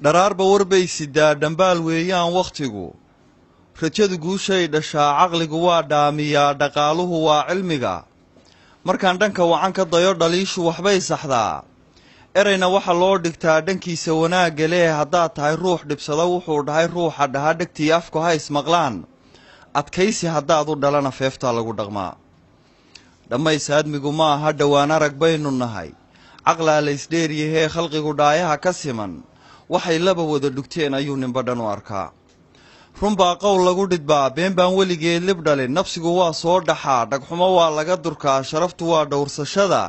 dharaarba warbay sidaa dhambaal weeyaan wakhtigu rajadu guushay dhashaa caqligu waa dhaamiyaa dhaqaaluhu waa cilmiga markaan dhanka wacan ka dayo dhaliishu waxbay saxdaa erayna waxa loo dhigtaa dhankiisa wanaagga leh haddaad tahay ruux dhibsada wuxuu dhahay ruuxa dhaha dhegtii afku ha ismaqlaan adkaysi haddaad u dhalana feeftaa lagu dhaqmaa dhammays aadmigu ma aha dhowaan arag baynu nahay caqlaa la isdheeryahee khalqigu dhaayaha ka siman waxay laba wada dhugteen ayuu ninba dhan u arkaa runbaa qowl lagu dhidbaa been baan weligeed lib dhalin nafsigu waa soo dhaxaa dhagxumo waa laga durkaa sharaftu waa dhowrsashada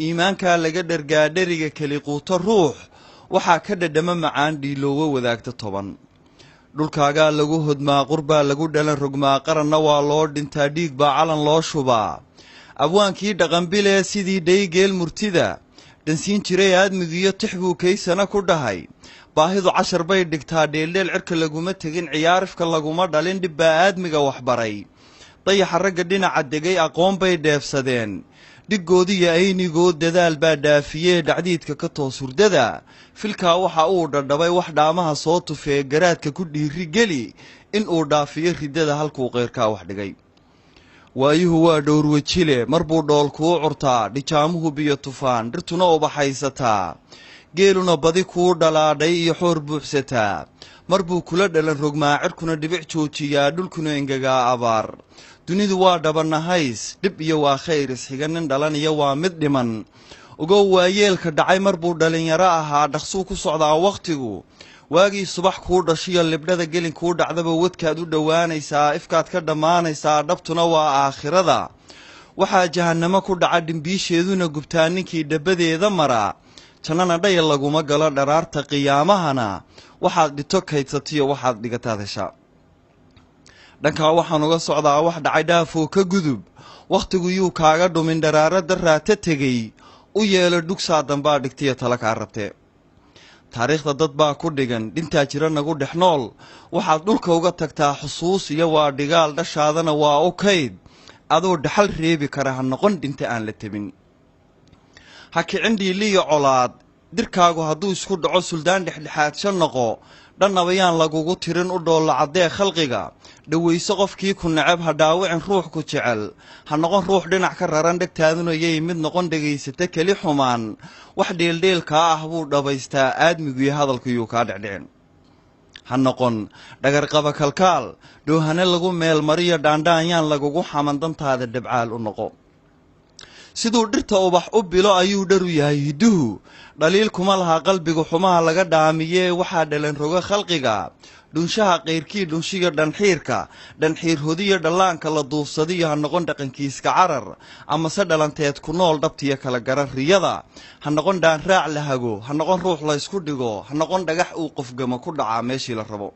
iimaankaa laga dhergaa dheriga keli quuto ruux waxaa ka dhadhama macaan dhiiloowo wadaagta toban dhulkaagaa lagu hodmaa qurbaa lagu dhalan rogmaa qaranna waa loo dhintaa dhiig baa calan loo shubaa abwaankii dhaqanbilee sidii dhaygeel murtida dhansiin jiray aadmigiiyo tix buu kaysana ku dhahay baahidu cashar bay dhigtaa dheeldheel cirka laguma tegin ciyaarifka laguma dhalin dhib baa aadmiga waxbaray dayaxa ragga dhinaca degay aqoon bay dheefsadeen dhiggoodiyo aynigood dadaal baa dhaafiyee dhacdiidka ka toos hurdada filkaa waxa uu dhadhabay wax dhaamaha soo tufee garaadka ku dhiiri geli in uu dhaafiyo riddada halkuu qeyrkaa wax dhigay waayuhu waa dhowrwejile mar buu dhool kuu curtaa dhijaamuhu biyo tufaan dhirtuna ubaxaysataa geeluna badi kuu dhalaadhay iyo xoor buuxsataa mar buu kula dhalan rogmaa cirkuna dhibic joojiyaa dhulkuna engegaa abaar dunidu waa dhabanahays dhib iyo waa khayr isxiga nin dhalan iyo waa mid dhiman ogow waayeelka dhacay mar buu dhalinyaro ahaa dhaqsuu ku socdaa wakhtigu waagii subax kuu dhashiyo libdhada gelin kuu dhacdaba wadkaad u dhowaanaysaa ifkaad ka dhammaanaysaa dhabtuna waa aakhirada waxaa jahannamo ku dhaca dhimbiisheeduna gubtaa ninkii dhabadeeda mara jannana dhayal laguma galo dharaarta qiyaamahana waxaad dhito kaydsatiyo waxaad dhigataad heshaa dhankaa waxaan uga socdaa wax dhacay dhaafoo ka gudub wakhtigu yuu kaaga dhumin dharaaro daraata tegey u yeelo dhugsaa dambaa dhigtiyo tala kaa rabtee taariikhda dad baa ku dhigan dhintaa jira nagu dhex nool waxaad dhulka uga tagtaa xusuus iyo waa dhigaal dhashaadana waa u kayd adoo dhaxal reebi kara ha noqon dhinta aan la tebin ha kicin dhiiliyo colaad dirkaagu hadduu isku dhaco suldaan dhexdhexaadsha noqo dhannabayaan lagugu tirin u dhoolla caddee khalqiga dhawayso qofkii ku necab ha dhaawicin ruux ku jecel ha noqon ruux dhinac ka raran dhegtaaduna yay mid noqon dhegaysata keli xumaan wax dheeldheelkaa ah buu dhabaystaa aadmiguiyo hadalkuyuu kaa dhecdhicin ha noqon dhagarqaba kalkaal dhoohane lagu meelmariyo dhaandhaanyaan lagugu xaman dantaada dhabcaal u noqo siduu dhirta ubax u bilo ayuu dharu yahay hidduhu dhaliil kuma laha qalbiga xumaha laga dhaamiyee waxaa dhalan roga khalqiga dhunshaha qayrkii dhunshiga dhanxiirka dhanxiir hodiyo dhallaanka la duufsadiyo ha noqon dhaqankiiska carar amase dhalanteed ku nool dhabtiyo kala garan riyada ha noqon dhaanraac la hago ha noqon ruux la ysku dhigo ha noqon dhagax uu qofgama ku dhacaa meeshii la rabo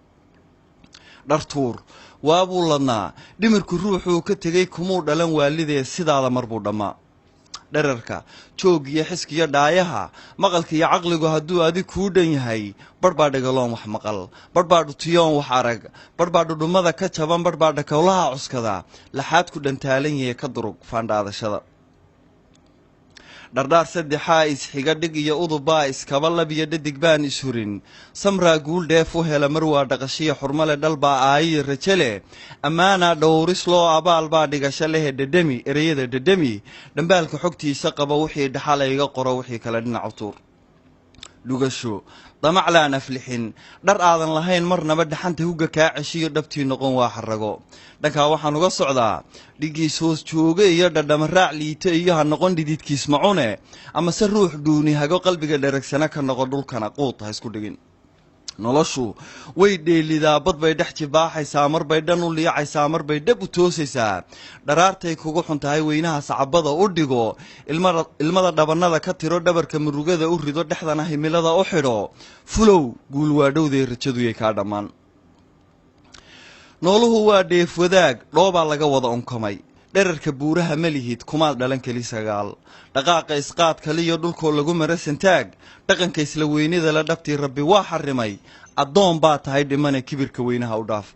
dhartuur waabuu ladnaa dhimirku ruuxuu ka tegey kumuu dhalan waalidee sidaada mar buu dhammaa dherarka joogiyo xiskiyo dhaayaha maqalka iyo caqligu hadduu adig kuu dhan yahay barbaa dhagaloon wax maqal barbaa dhutiyoon wax arag barbaa dhudhummada ka jaban barbaa dhakowlaha cuskada laxaad ku dhantaalan yahe ka durug faandhaadashada dhardhaar saddexaa isxiga dhig iyo udubbaa iskaba labiyo dhadig baan ishurin samraa guul dheef u hela mar waa dhaqashiya xurmale dhalbaa aayiyo raje leh ammaanaa dhowris loo abaal baa dhigasho lehe dhedhemi ereyada dhedhemi dhambaalka xogtiisa qaba wixii dhaxal ayga qoro wixii kale dhinacu tuur dhugasho damac laan aflixin dhar aadan lahayn marnaba dhaxanta hugga kaa ceshiyo dhabtii noqon waa xarago dhankaa waxaan uga socdaa dhigiis hoos jooge iyo dhadhamaraac liito iyo ha noqon dhididkiis macune amase ruux dhuuni hago qalbiga dheragsana ka noqon dhulkana quud ha isku dhigin noloshu way dheelidaa bad bay dhex jibaaxaysaa mar bay dhan u liicaysaa mar bay dhab u toosaysaa dharaartay kugu xun tahay weynaha sacabada u dhigo ilmada dhabannada ka tiro dhabarka murugada u rido dhexdana himilada u xidho fulow guul waa dhowdee rajaduyay kaa dhammaan nooluhu waa dheef wadaag dhoobaa laga wada unkamay dherarka buuraha ma lihid kumaad dhalan keli sagaal dhaqaaqa isqaad kaliyo dhulkoo lagu mara santaag dhaqanka isla weynida la dhabtii rabbi waa xarimay addoon baa tahay dhimane kibirka weynaha u dhaaf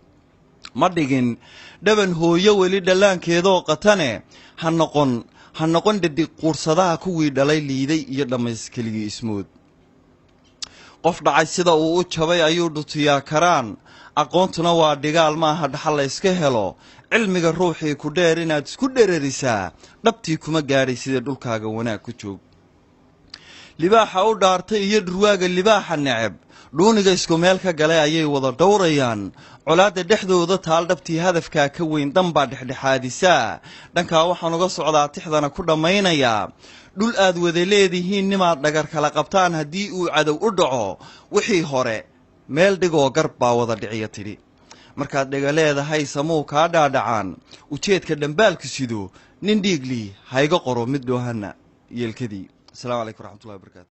ma dhigin dhaban hooyo weli dhallaankeedoo qatane ha noqon dhadig quursadaha kuwii dhalay liiday iyo dhammays keligii ismood qof dhacay sida uu u jabay ayuu dhutiyaa karaan aqoontuna waa dhigaal maaha dhaxal la iska helo cilmiga ruuxii ku dheer inaad isku dhererisaa dhabtii kuma gaadhay sida dhulkaaga wanaag ku joog libaaxa u dhaartay iyo dhurwaaga libaaxa neceb dhuuniga isku meel ka galay ayay wada dhowrayaan colaadda dhexdooda taal dhabtii hadafkaa ka weyn danbaa dhexdhexaadisaa dhankaa waxaan uga socdaa tixdana ku dhammaynayaa dhul aad wada leedihiin nimaad dhagar kala qabtaan haddii uu cadow u dhaco wixii hore meel dhigoo garb baa wada dhiciya tidhi markaad dhega leedahay samuu kaa dhaadhacaan ujeedka dhambaalku sido nin dhiiglii hayga qoro mid dhoohana yeelkadii asalaamu calaykum waraxmatullahi wabarakaatu